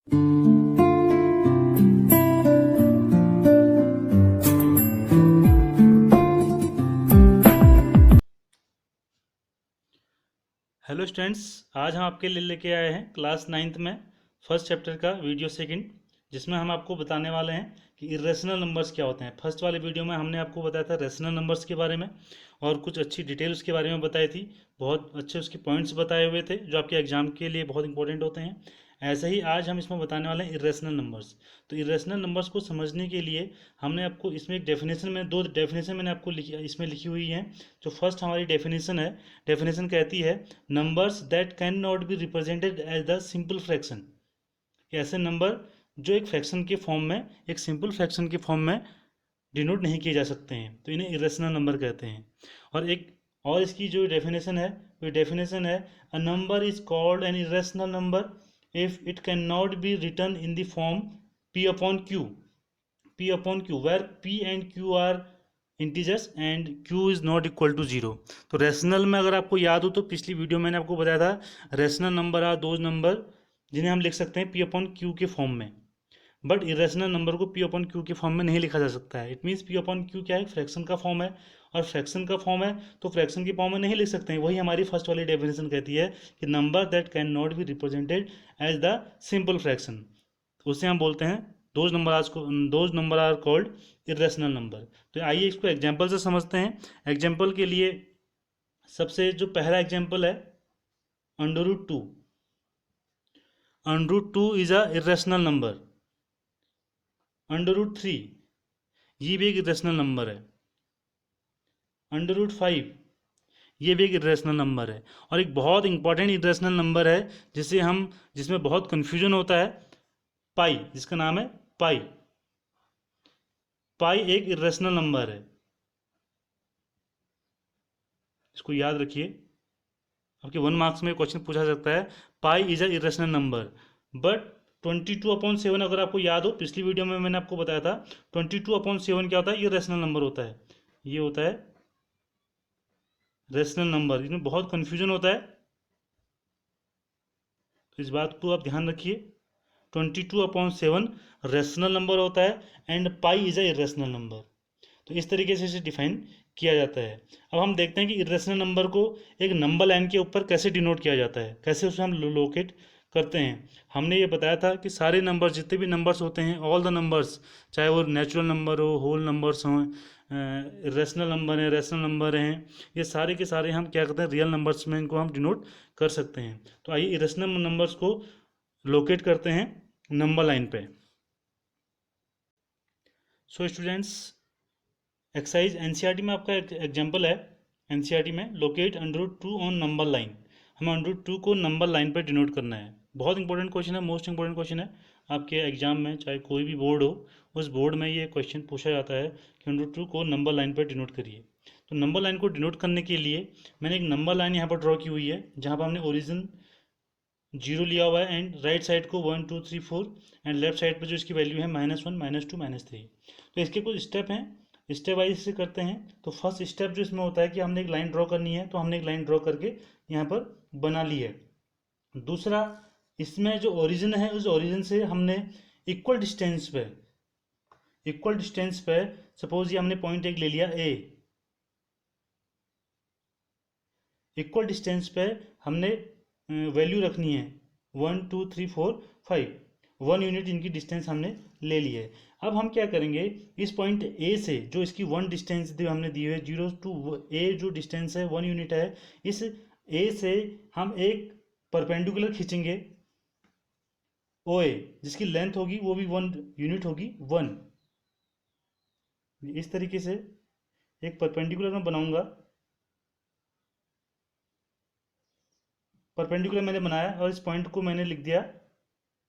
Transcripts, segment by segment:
Hello students, आज हम आपके लिए लेके आए हैं क्लास नाइन्थ में फर्स्ट चैप्टर का वीडियो सेकंड, जिसमें हम आपको बताने वाले हैं कि इरेशनल नंबर्स क्या होते हैं। फर्स्ट वाले वीडियो में हमने आपको बताया था रेशनल नंबर्स के बारे में और कुछ अच्छी डिटेल्स के बारे में बताई थी। बहुत अच्छे उसके पॉइंट्स बताए हुए थे जो आपके एग्जाम के लिए बहुत इंपॉर्टेंट होते हैं। ऐसे ही आज हम इसमें बताने वाले हैं इरेशनल नंबर्स। तो इरेशनल नंबर्स को समझने के लिए हमने आपको इसमें एक डेफिनेशन में दो डेफिनेशन मैंने आपको इसमें लिखी हुई है। जो फर्स्ट हमारी डेफिनेशन है, डेफिनेशन कहती है numbers that can not be represented as the simple fraction. ऐसे नंबर जो एक फ्रैक्शन के फॉर्म में, एक सिंपल फ्रैक्शन के फॉर्म में डिनोट नहीं किए जा सकते हैं, तो इन्हें इरेशनल नंबर कहते हैं। और एक और इसकी जो डेफिनेशन है, वो डेफिनेशन है a number is called an irrational number if it can not be written in the form p upon q, p upon q वेर p and q are integers and q is not equal to zero. तो rational में अगर आपको याद हो तो पिछली video मैंने आपको बताया था rational number are those number जिन्हें हम लिख सकते हैं p अपॉन q के फॉर्म में। बट इरेशनल नंबर को p अपॉन q के फॉर्म में नहीं लिखा जा सकता है। It means p upon q क्या है, फ्रैक्शन का फॉर्म है, और फ्रैक्शन का फॉर्म है तो फ्रैक्शन के फॉर्म में नहीं लिख सकते हैं। वही हमारी फर्स्ट वाली डेफिनेशन कहती है कि number that can not be represented as the simple fraction, उसे हम बोलते हैं those number are called irrational number. तो आइए इसको एग्जाम्पल से समझते हैं। एग्जाम्पल के लिए सबसे जो पहला एग्जाम्पल है under root two. Under root two is a irrational number. Under root three, ये भी एक इरेशनल नंबर है। अंडर रूट फाइव, ये भी एक इरेशनल नंबर है। और एक बहुत इंपॉर्टेंट इरेशनल नंबर है जिसमें बहुत कंफ्यूजन होता है, पाई, जिसका नाम है पाई। पाई एक इरेशनल नंबर है, इसको याद रखिए। आपके 1 मार्क्स में क्वेश्चन पूछा सकता है pi is a irrational number. But 22/7 अगर आपको याद हो, पिछली वीडियो में मैंने आपको बताया था 22/7 क्या होता है, इरेशनल नंबर होता है। ये होता है रेशनल नंबर। इसमें बहुत कंफ्यूजन होता है, तो इस बात को आप ध्यान रखिए। 22/7 रेशनल नंबर होता है and pi is a irrational number. तो इस तरीके से इसे डिफाइन किया जाता है। अब हम देखते हैं कि इरेशनल नंबर को एक नंबर लाइन के ऊपर कैसे डिनोट किया जाता है, कैसे उसे हम लोकेट करते हैं। हमने ये बताया था कि सारे नंबर, जितने भी नंबर्स होते हैं, ऑल द नंबर्स, चाहे वो नेचुरल नंबर हो, होल नंबर्स हों, रेशनल नंबर हैं, रेशनल नंबर हैं, ये सारे के सारे हम क्या करते हैं, रियल नंबर्स में इनको हम डिनोट कर सकते हैं। तो आइए इरेशनल नंबर्स को लोकेट करते हैं नंबर लाइन पे। सो स्टूडेंट्स, एक्सरसाइज एनसीईआरटी में आपका एग्जांपल है। एनसीईआरटी में locate under root two on number line. हमें अंडर रूट टू को नंबर लाइन पर डिनोट करना है। बहुत इंपॉर्टेंट क्वेश्चन है, मोस्ट इंपॉर्टेंट क्वेश्चन है आपके एग्जाम में, चाहे कोई भी बोर्ड हो, उस बोर्ड में ये क्वेश्चन पूछा जाता है कि अंडर रूट टू को नंबर लाइन पर डिनोट करिए। तो नंबर लाइन को डिनोट करने के लिए मैंने एक नंबर लाइन यहाँ पर ड्रॉ की हुई है, जहाँ पर हमने ओरिजिन 0 लिया हुआ है एंड राइट साइड को 1 2 3 4 एंड लेफ्ट साइड पर जो इसकी वैल्यू है -1 -2 -3। तो इसके कुछ स्टेप हैं, स्टेप वाइज से करते हैं। तो फर्स्ट स्टेप जो इसमें होता है कि हमने एक लाइन ड्रॉ करनी है, तो हमने एक लाइन ड्रॉ करके यहाँ पर बना ली है। दूसरा, इसमें जो ओरिजिन है उस ओरिजिन से हमने इक्वल डिस्टेंस पे, सपोज ये हमने पॉइंट एक ले लिया ए, इक्वल डिस्टेंस पे हमने वैल्यू रखनी है 1 2 3 4 5, 1 यूनिट इनकी डिस्टेंस हमने ले ली है। अब हम क्या करेंगे, इस पॉइंट ए से जो इसकी 1 डिस्टेंस हमने दी है 0 टू ए, जो डिस्टेंस है 1 यूनिट है, इस ए से हम एक परपेंडिकुलर खींचेंगे ओ ए, जिसकी लेंथ होगी वो भी 1 यूनिट होगी 1। इस तरीके से एक परपेंडिकुलर मैं बनाऊंगा। परपेंडिकुलर मैंने बनाया और इस पॉइंट को मैंने लिख दिया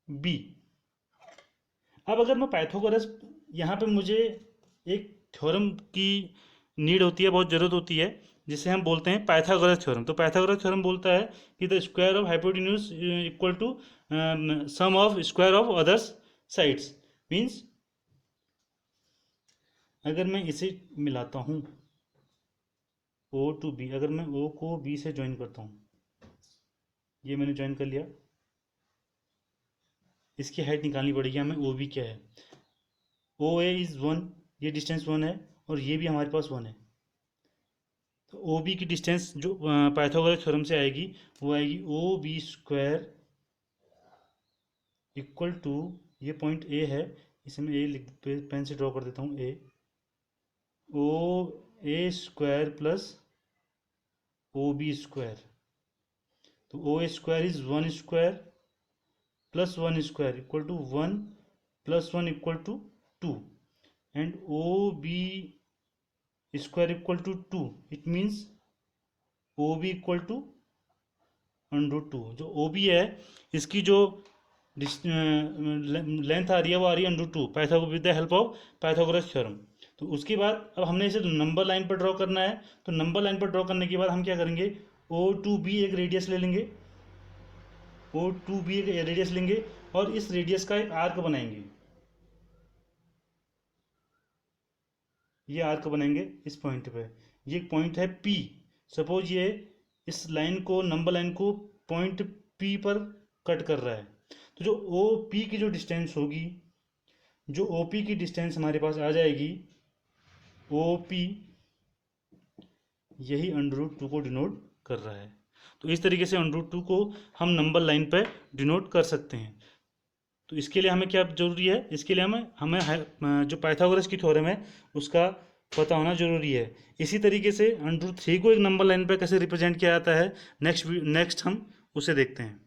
बी। अब अगर मैं पाइथागोरस, यहाँ पे मुझे एक थ्योरम की नीड होती है, बहुत ज़रूरत होती है, जिसे हम बोलते हैं पाइथागोरस थ्योरम। तो पाइथागोरस थ्योरम बोलता है कि the square of hypotenuse equal to sum of square of others sides. Means अगर मैं इसे मिलाता हूँ ओ टू बी, अगर मैं ओ को बी से ज्वाइन करता हूँ, ये मैंने ज्वाइन कर लिया, इसकी हाइट निकालनी पड़ेगी हमें। ओ बी क्या है, ओ ए इज़ 1, ये डिस्टेंस 1 है और ये भी हमारे पास 1 है। तो ओ बी की डिस्टेंस जो पाइथागोरस थ्योरम से आएगी वो आएगी O B square equal to, ये पॉइंट ए है, इसे मैं ए लिख पेन से ड्रॉ कर देता हूँ, A, O A square plus O B square. तो O A square is 1 square plus 1 square equal to 1 plus 1 equal to 2, and O B square equal to 2, it means O B equal to √2। जो O B है इसकी जो length आ रही है वो आ रही है √2, Pythagoras with the help of Pythagoras theorem. तो उसके बाद अब हमने इसे नंबर लाइन पर ड्रॉ करना है। तो नंबर लाइन पर ड्रॉ करने के बाद हम क्या करेंगे, ओ टू बी एक रेडियस ले लेंगे, ओ टू बी एक रेडियस लेंगे और इस रेडियस का एक आर्क बनाएंगे, ये आर्क बनाएंगे इस पॉइंट पे। ये एक पॉइंट है पी, सपोज ये इस लाइन को, नंबर लाइन को पॉइंट पी पर कट कर रहा है। तो जो ओ पी की जो डिस्टेंस होगी, जो ओ पी की डिस्टेंस हमारे पास आ जाएगी, ओ पी यही √2 को डिनोट कर रहा है। तो इस तरीके से √2 को हम नंबर लाइन पर डिनोट कर सकते हैं। तो इसके लिए हमें क्या जरूरी है, इसके लिए हमें जो पाइथागोरस की थ्योरम है उसका पता होना जरूरी है। इसी तरीके से √3 को एक नंबर लाइन पर कैसे रिप्रेजेंट किया जाता है, नेक्स्ट हम उसे देखते हैं।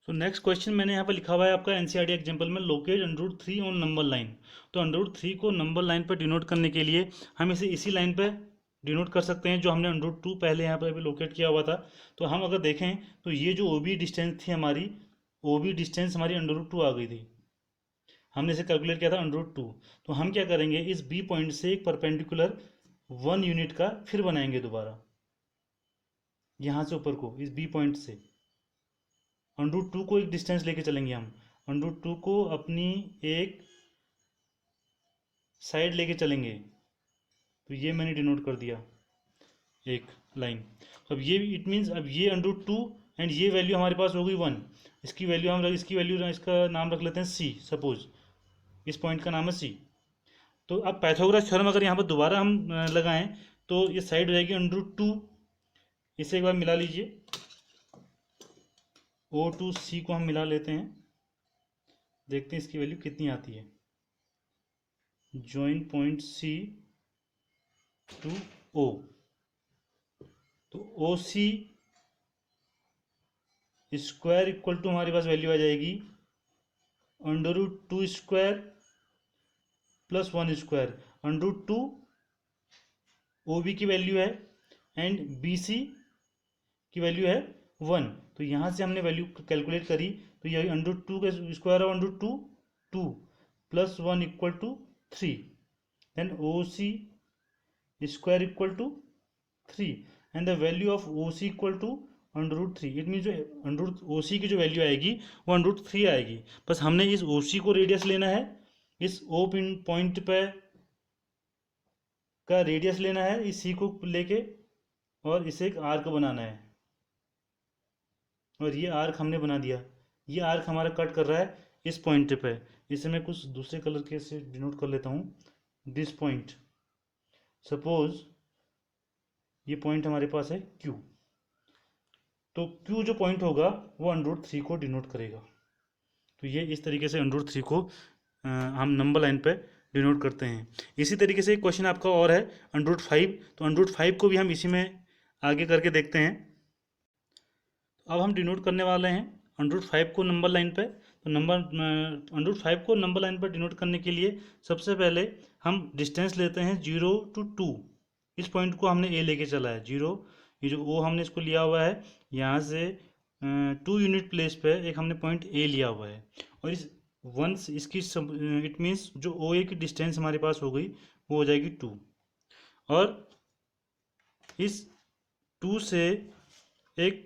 तो नेक्स्ट क्वेश्चन मैंने यहाँ पर लिखा हुआ है आपका एनसीईआरटी एग्जाम्पल में, लोकेट √3 ऑन नंबर लाइन। तो √3 को नंबर लाइन पर डिनोट करने के लिए हम इसे इसी लाइन पर डिनोट कर सकते हैं जो हमने √2 पहले यहाँ पर अभी लोकेट किया हुआ था। तो हम अगर देखें तो ये जो ओ बी डिस्टेंस थी हमारी, ओ बी डिस्टेंस हमारी √2 आ गई थी, हमने इसे कैलकुलेट किया था √2। तो हम क्या करेंगे, इस बी पॉइंट से एक परपेंडिकुलर 1 यूनिट का फिर बनाएंगे दोबारा, यहाँ से ऊपर को इस बी पॉइंट से √2 को एक डिस्टेंस लेके चलेंगे हम, √2 को अपनी एक साइड लेके चलेंगे। तो ये मैंने डिनोट कर दिया एक लाइन। अब ये इट मीन्स अब ये √2 एंड ये वैल्यू हमारे पास हो गई 1, इसकी वैल्यू इसका नाम रख लेते हैं सी, सपोज इस पॉइंट का नाम है सी। तो अब पाइथागोरस थ्योरम अगर यहाँ पर दोबारा हम लगाएं तो ये साइड हो जाएगी √2, इसे एक बार मिला लीजिए, O2C को हम मिला लेते हैं, देखते हैं इसकी वैल्यू कितनी आती है। Join point C to O, तो OC स्क्वायर इक्वल टू हमारे पास वैल्यू आ जाएगी √2 स्क्वायर प्लस 1 स्क्वायर। √2 OB की वैल्यू है एंड BC की वैल्यू है 1। तो यहाँ से हमने वैल्यू कैलकुलेट करी, तो ये √2 का square of √2 2 plus 1 equal to 3, then OC square equal to 3 and the value of OC equal to √3। It mean जो OC की जो वैल्यू आएगी वो √3 आएगी। बस हमने इस OC को रेडियस लेना है, इस O पिन पॉइंट पे का रेडियस लेना है इस C को लेके, और इसे एक आर्क बनाना है। और ये आर्क हमने बना दिया, ये आर्क हमारा कट कर रहा है इस पॉइंट पे। इसे मैं कुछ दूसरे कलर के से डिनोट कर लेता हूँ, दिस पॉइंट, सपोज ये पॉइंट हमारे पास है Q। तो Q जो पॉइंट होगा वो √3 को डिनोट करेगा। तो ये इस तरीके से √3 को हम नंबर लाइन पे डिनोट करते हैं। इसी तरीके से एक क्वेश्चन आपका और है √5। तो √5 को भी हम इसी में आगे करके देखते हैं। अब हम डिनोट करने वाले हैं √5 को नंबर लाइन पे। तो √5 को नंबर लाइन पर डिनोट करने के लिए सबसे पहले हम डिस्टेंस लेते हैं 0 to 2। इस पॉइंट को हमने ए लेके चला है 0, ये जो ओ हमने इसको लिया हुआ है, यहाँ से 2 यूनिट प्लेस पे एक हमने पॉइंट ए लिया हुआ है। और इस वंस इसकी इट मीन्स जो ओ ए की डिस्टेंस हमारे पास हो गई वो हो जाएगी 2, और इस 2 से एक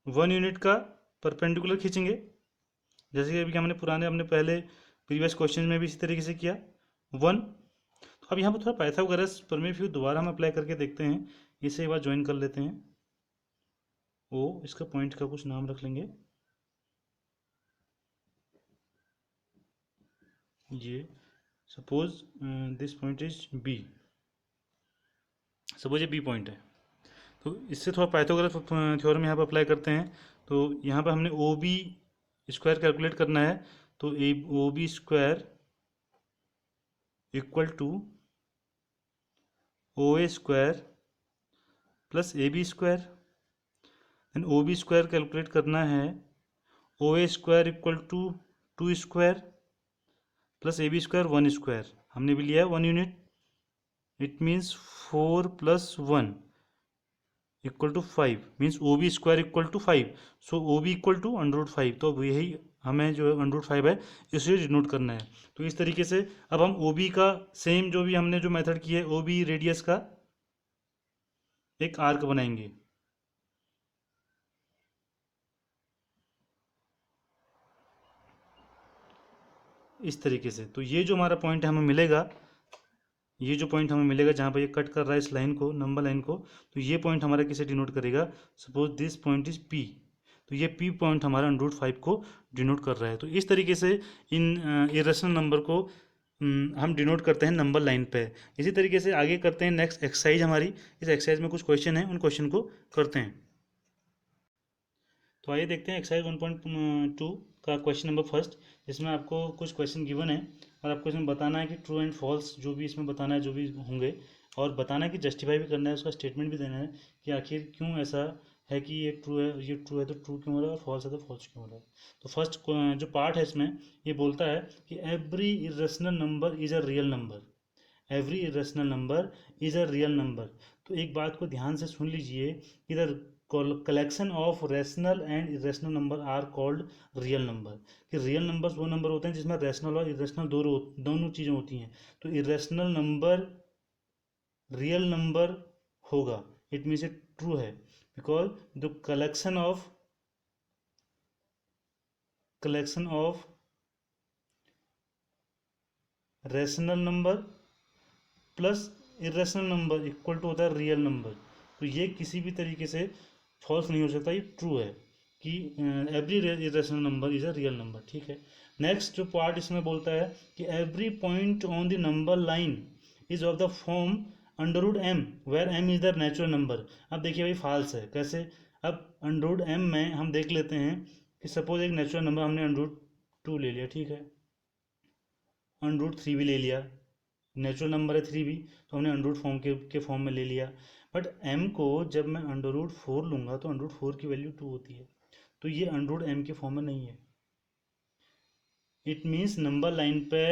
1 यूनिट का परपेंडिकुलर खींचेंगे, जैसे कि अभी हमने पहले प्रीवियस क्वेश्चन में भी इसी तरीके से किया 1। तो अब यहाँ पर थोड़ा पाइथागोरस प्रमेय फिर दोबारा हम अप्लाई करके देखते हैं। इसे एक बार ज्वाइन कर लेते हैं, ओ इसका पॉइंट का कुछ नाम रख लेंगे ये suppose this point is B, suppose ये बी पॉइंट है। तो इससे थोड़ा पाइथागोरस थ्योरम यहाँ पर अप्लाई करते हैं। तो यहाँ पर हमने ओ बी स्क्वायर कैलकुलेट करना है। तो O B square equal to O A square plus A B square. Then O B square calculate करना है, O A square equal to 2 square plus A B square 1 square. हमने भी लिया है 1 unit, it means 4 plus 1 equal to 5, means O B square equal to 5। So O B equal to √5। तो अब यही हमें जो है √5 है इसे डिनोट करना है। तो इस तरीके से अब हम ओ बी का सेम जो भी हमने जो मेथड की है ओ बी रेडियस का एक आर्क बनाएंगे। इस तरीके से तो ये जो हमारा पॉइंट हमें मिलेगा, ये जो पॉइंट हमें मिलेगा जहाँ पर ये कट कर रहा है इस लाइन को, नंबर लाइन को, तो ये पॉइंट हमारा किसे डिनोट करेगा? Suppose this point is P. तो ये पी पॉइंट हमारा √5 को डिनोट कर रहा है। तो इस तरीके से इन इरेशनल नंबर को हम डिनोट करते हैं नंबर लाइन पे। इसी तरीके से आगे करते हैं नेक्स्ट एक्सरसाइज हमारी। इस एक्सरसाइज में कुछ क्वेश्चन हैं, उन क्वेश्चन को करते हैं। तो आइए देखते हैं एक्सरसाइज 1.2 का क्वेश्चन नंबर फर्स्ट, जिसमें आपको कुछ क्वेश्चन गिवन है और आपको इसमें बताना है कि ट्रू एंड फॉल्स जो भी इसमें बताना है, जो भी होंगे, और बताना है कि जस्टिफाई भी करना है, उसका स्टेटमेंट भी देना है कि आखिर क्यों ऐसा है कि ये ट्रू है, ये ट्रू है तो ट्रू क्यों हो रहा है, और फॉल्स है तो फॉल्स क्यों हो रहा है। तो फर्स्ट जो पार्ट है इसमें ये बोलता है कि every irrational number is a real number, every irrational number is a real number. तो एक बात को ध्यान से सुन लीजिए, इधर collection of rational and irrational number are called real number. कि रियल नंबर्स वो नंबर होते हैं जिसमें रैशनल और इरेशनल दोनों चीज़ें होती हैं। तो इरेशनल नंबर रियल नंबर होगा, इट मीन्स इट ट्रू है, because the collection of rational number plus irrational number equal to होता है रियल नंबर। तो ये किसी भी तरीके से फॉल्स नहीं हो सकता, ये ट्रू है कि every irrational number is a real number. ठीक है। नेक्स्ट जो पार्ट इसमें बोलता है कि every point on the number line is of the form √m where m is the natural number. अब देखिए भाई फॉल्स है कैसे? अब √m में हम देख लेते हैं कि सपोज एक नेचुरल नंबर हमने √2 ले लिया, ठीक है, √3 भी ले लिया, नेचुरल नंबर है 3 भी, तो हमने अंडर रूट फॉर्म के फॉर्म में ले लिया। बट m को जब मैं √4 लूँगा तो √4 की वैल्यू 2 होती है, तो ये √m के फॉर्म में नहीं है। इट मीन्स नंबर लाइन पे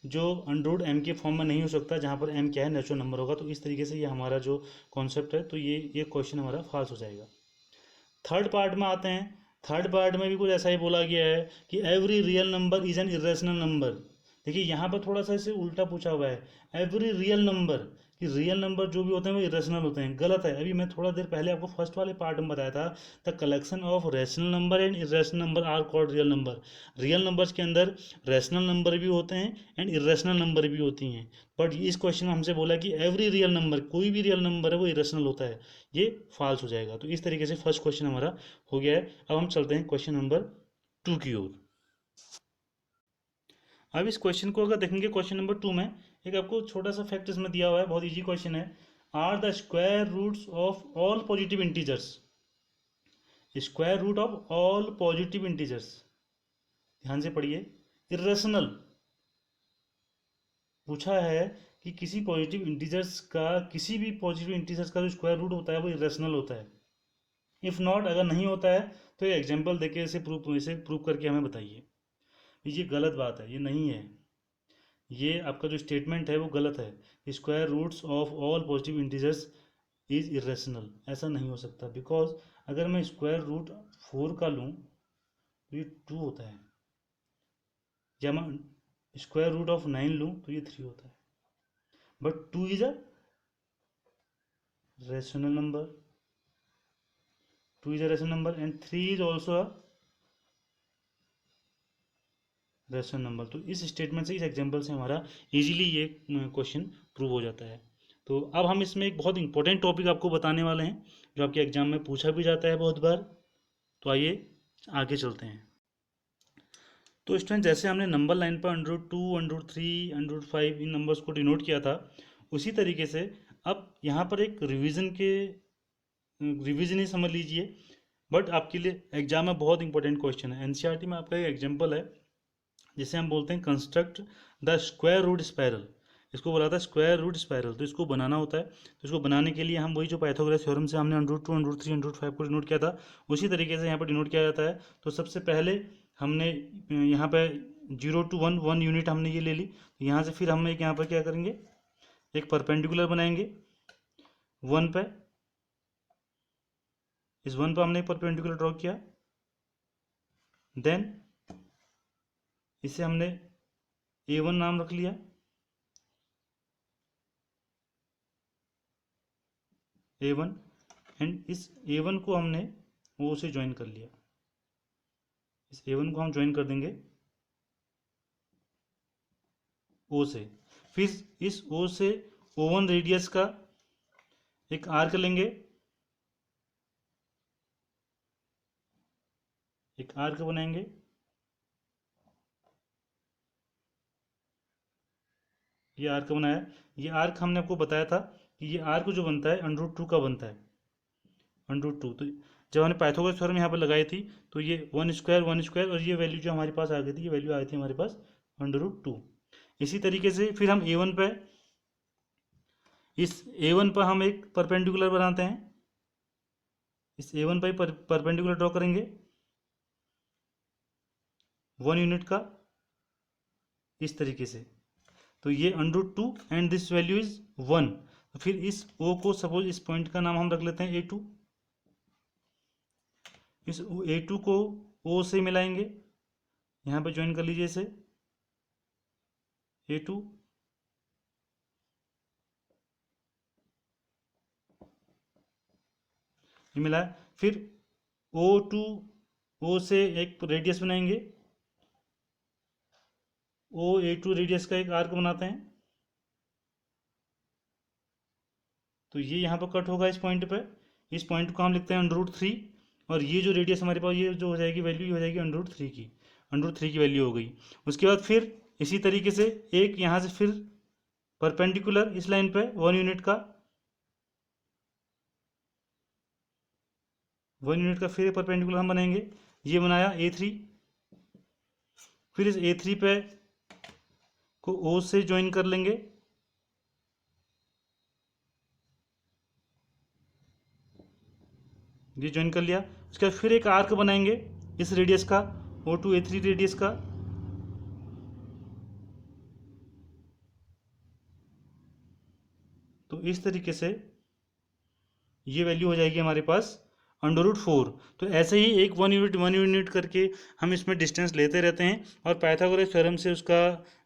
जो √m के फॉर्म में नहीं हो सकता, जहाँ पर m क्या है, नेचुरल नंबर होगा। तो इस तरीके से ये हमारा जो कॉन्सेप्ट है, तो ये क्वेश्चन हमारा फॉल्स हो जाएगा। थर्ड पार्ट में आते हैं। थर्ड पार्ट में भी कुछ ऐसा ही बोला गया है कि every real number is an irrational number. देखिए यहाँ पर थोड़ा सा इसे उल्टा पूछा हुआ है, एवरी रियल नंबर, कि रियल नंबर जो भी होते हैं वो इरेशनल होते हैं। गलत है। अभी मैं थोड़ा देर पहले आपको फर्स्ट वाले पार्ट में बताया था, the collection of rational number and irrational number are called real number. Real numbers के अंदर रैशनल नंबर भी होते हैं एंड इरेशनल नंबर भी होती हैं। बट इस क्वेश्चन में हमसे बोला कि एवरी रियल नंबर, कोई भी रियल नंबर है वो इरेशनल होता है, ये फॉल्स हो जाएगा। तो इस तरीके से फर्स्ट क्वेश्चन हमारा हो गया है। अब हम चलते हैं क्वेश्चन नंबर 2 की ओर। अब इस क्वेश्चन को अगर देखेंगे, क्वेश्चन नंबर 2 में एक आपको छोटा सा फैक्ट इसमें दिया हुआ है, बहुत इजी क्वेश्चन है। Are the square roots of all positive integers, square root of all positive integers, ध्यान से पढ़िए, इरेशनल पूछा है कि किसी पॉजिटिव इंटीजर्स का, किसी भी पॉजिटिव इंटीजर्स का जो स्क्वायर रूट होता है वो इरेशनल होता है। इफ नॉट, अगर नहीं होता है तो ये एग्जाम्पल देके इसे प्रूव करके हमें बताइए। ये गलत बात है, ये नहीं है, ये आपका जो स्टेटमेंट है वो गलत है। Square roots of all positive integers is irrational, ऐसा नहीं हो सकता, बिकॉज अगर मैं स्क्वायर रूट 4 का लूँ तो ये 2 होता है, या मैं स्क्वायर रूट ऑफ 9 लूँ तो ये 3 होता है। But 2 is a rational number, 2 is a rational number and 3 is also a rational number. तो इस स्टेटमेंट से, इस एग्जांपल से हमारा इजीली ये क्वेश्चन प्रूव हो जाता है। तो अब हम इसमें एक बहुत इंपॉर्टेंट टॉपिक आपको बताने वाले हैं, जो आपके एग्जाम में पूछा भी जाता है बहुत बार। तो आइए आगे चलते हैं। तो स्टूडेंट जैसे हमने नंबर लाइन पर √2, √3, √5 इन नंबर्स को डिनोट किया था, उसी तरीके से अब यहाँ पर एक रिवीजन ही समझ लीजिए, बट आपके लिए एग्जाम में बहुत इंपॉर्टेंट क्वेश्चन है। एनसीईआरटी में आपका एक एग्जाम्पल है जिसे हम बोलते हैं construct the square root spiral. इसको बोला था स्क्वायर रूट स्पायरल, तो इसको बनाना होता है। तो इसको बनाने के लिए हम वही जो पाइथागोरस थ्योरम से हमने √2, √3, √5 को डिनोट किया था, उसी तरीके से यहाँ पर डिनोट किया जाता है। तो सबसे पहले हमने यहाँ पे 0 to 1 1 यूनिट हमने ये ले ली। तो यहाँ से फिर हम एक यहाँ पर क्या करेंगे, एक परपेंडिकुलर बनाएंगे 1 पे। इस 1 पे हमने एक परपेंडिकुलर ड्रॉ किया, देन इसे हमने A1 नाम रख लिया, A1, एंड इस A1 को हमने O से ज्वाइन कर लिया। इस A1 को हम ज्वाइन कर देंगे O से। फिर इस O से O1 रेडियस का एक आर्क लेंगे, एक आर्क बनाएंगे। ये आर्क बनाया। ये आर्क हमने आपको बताया था कि ये आर्क जो बनता है √2 का बनता है, √2। तो जब हमने पाइथागोरस थ्योरम यहाँ पर लगाई थी, तो ये 1 स्क्वायर 1 स्क्वायर, और ये वैल्यू जो हमारे पास आ गई थी, ये वैल्यू आई थी हमारे पास √2। इसी तरीके से फिर हम A1 पे, इस A1 पर हम एक परपेंडिकुलर बनाते हैं। इस A1 पर परपेंडिकुलर ड्रॉ करेंगे 1 यूनिट का, इस तरीके से। तो ये √2 एंड दिस वैल्यू इज 1। तो फिर इस O को, सपोज इस पॉइंट का नाम हम रख लेते हैं A2। इस A2 को O से मिलाएंगे, यहाँ पे ज्वाइन कर लीजिए इसे A2। ये मिला। फिर O2 O से एक रेडियस बनाएंगे, A2 रेडियस का एक आर्क बनाते हैं। तो ये यहाँ पर कट होगा इस पॉइंट पे। इस पॉइंट को हम लिखते हैं √3, और ये जो रेडियस हमारे पास, ये जो हो जाएगी वैल्यू, ये हो जाएगी √3 की, √3 की वैल्यू हो गई। उसके बाद फिर इसी तरीके से एक यहाँ से फिर परपेंडिकुलर इस लाइन पे 1 यूनिट का, 1 यूनिट का फिर परपेंडिकुलर हम बनाएंगे। ये बनाया A3। फिर इस A3 पे को O से ज्वाइन कर लेंगे, ये ज्वाइन कर लिया। उसके बाद फिर एक आर्क बनाएंगे इस रेडियस का, O2 A3 रेडियस का। तो इस तरीके से ये वैल्यू हो जाएगी हमारे पास √4। तो ऐसे ही एक 1 यूनिट करके हम इसमें डिस्टेंस लेते रहते हैं, और पाइथागोरस थ्योरम से उसका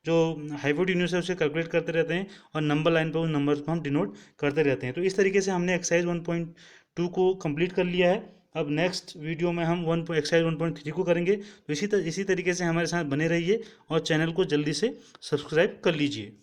जो हाइपोटेन्यूज है उसे कैलकुलेट करते रहते हैं, और नंबर लाइन पर उन नंबर्स को हम डिनोट करते रहते हैं। तो इस तरीके से हमने एक्सरसाइज 1.2 को कंप्लीट कर लिया है। अब नेक्स्ट वीडियो में हम एक्सरसाइज 1.3 को करेंगे। तो इसी तरीके से हमारे साथ बने रहिए, और चैनल को जल्दी से सब्सक्राइब कर लीजिए।